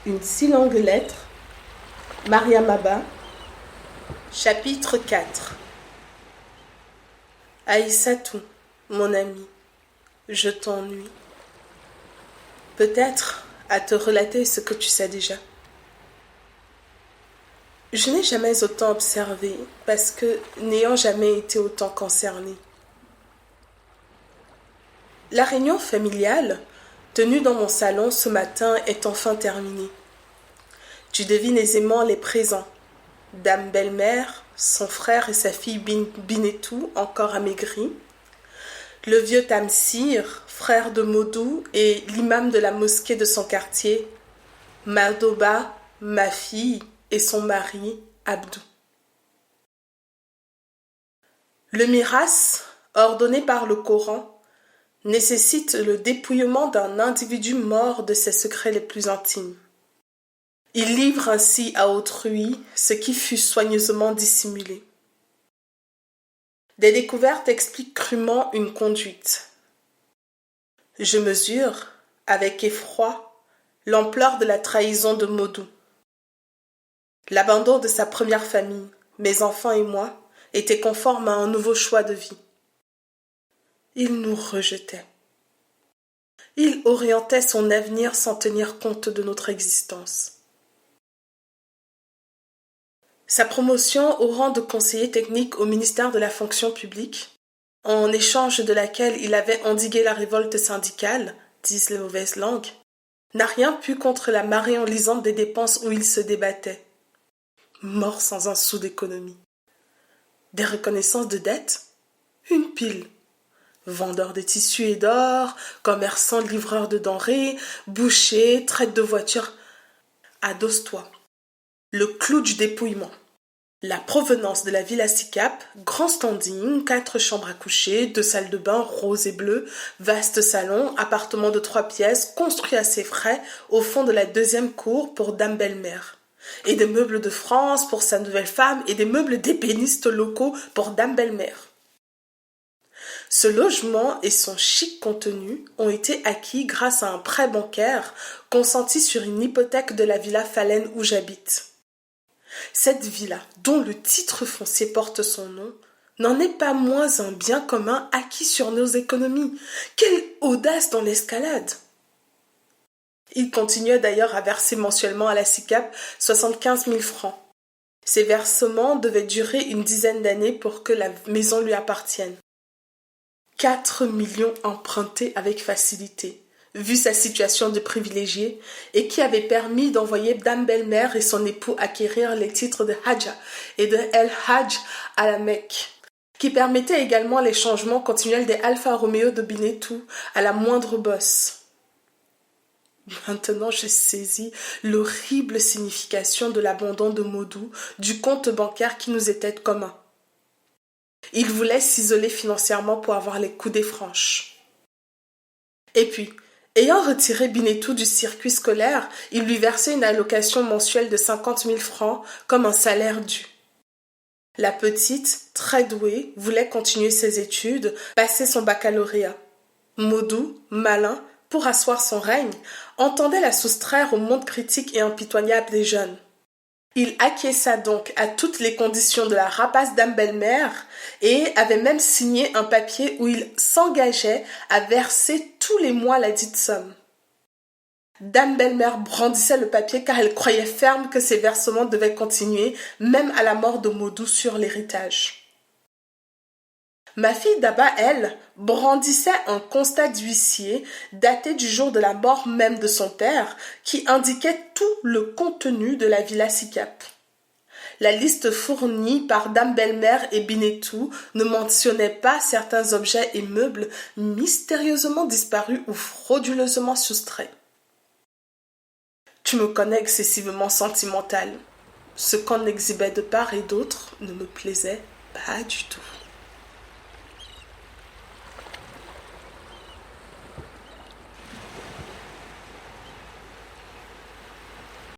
Une si longue lettre. Mariam Abba. Chapitre 4. Aïssatou, mon ami, je t'ennuie. Peut-être à te relater ce que tu sais déjà. Je n'ai jamais autant observé parce que n'ayant jamais été autant concernée. La réunion familiale, tenue dans mon salon ce matin, est enfin terminée. Tu devines aisément les présents. Dame belle-mère, son frère et sa fille Binetou, encore amaigris. Le vieux Tamsir, frère de Modou et l'imam de la mosquée de son quartier. Madoba, ma fille, et son mari, Abdou. Le miras, ordonné par le Coran, nécessite le dépouillement d'un individu mort de ses secrets les plus intimes. Il livre ainsi à autrui ce qui fut soigneusement dissimulé. Des découvertes expliquent crûment une conduite. Je mesure, avec effroi, l'ampleur de la trahison de Modou. L'abandon de sa première famille, mes enfants et moi, était conforme à un nouveau choix de vie. Il nous rejetait. Il orientait son avenir sans tenir compte de notre existence. Sa promotion au rang de conseiller technique au ministère de la fonction publique, en échange de laquelle il avait endigué la révolte syndicale, disent les mauvaises langues, n'a rien pu contre la marée enlisante des dépenses où il se débattait. Mort sans un sou d'économie. Des reconnaissances de dettes? Une pile. Vendeur de tissus et d'or, commerçant livreur de denrées, boucher, traite de voitures. Adosse-toi. Le clou du dépouillement. La provenance de la Villa Sicap, grand standing, 4 chambres à coucher, 2 salles de bain roses et bleues, vaste salon, appartement de 3 pièces, construit à ses frais, au fond de la 2e cour pour Dame Belle-Mère. Et des meubles de France pour sa nouvelle femme et des meubles d'ébénistes locaux pour Dame Belle-Mère. Ce logement et son chic contenu ont été acquis grâce à un prêt bancaire consenti sur une hypothèque de la villa Falaine où j'habite. Cette villa, dont le titre foncier porte son nom, n'en est pas moins un bien commun acquis sur nos économies. Quelle audace dans l'escalade! Il continuait d'ailleurs à verser mensuellement à la SICAP 75 000 francs. Ces versements devaient durer une dizaine d'années pour que la maison lui appartienne. 4 millions empruntés avec facilité, vu sa situation de privilégié, et qui avait permis d'envoyer Dame Belle-Mère et son époux acquérir les titres de Hadja et de El Hadj à la Mecque, qui permettait également les changements continuels des Alfa Romeo de Binetou à la moindre bosse. Maintenant, j'ai saisi l'horrible signification de l'abandon de Modou du compte bancaire qui nous était commun. Il voulait s'isoler financièrement pour avoir les coudées franches. Et puis, ayant retiré Binetou du circuit scolaire, il lui versait une allocation mensuelle de 50 000 francs comme un salaire dû. La petite, très douée, voulait continuer ses études, passer son baccalauréat. Modou, malin, pour asseoir son règne, entendait la soustraire au monde critique et impitoyable des jeunes. Il acquiesça donc à toutes les conditions de la rapace Dame Belle-Mère et avait même signé un papier où il s'engageait à verser tous les mois la dite somme. Dame Belle-Mère brandissait le papier car elle croyait ferme que ces versements devaient continuer même à la mort de Modou sur l'héritage. Ma fille Daba, elle, brandissait un constat d'huissier daté du jour de la mort même de son père qui indiquait tout le contenu de la Villa Sicap. La liste fournie par Dame Belle-Mère et Binetou ne mentionnait pas certains objets et meubles mystérieusement disparus ou frauduleusement soustraits. Tu me connais excessivement sentimentale. Ce qu'on exhibait de part et d'autre ne me plaisait pas du tout.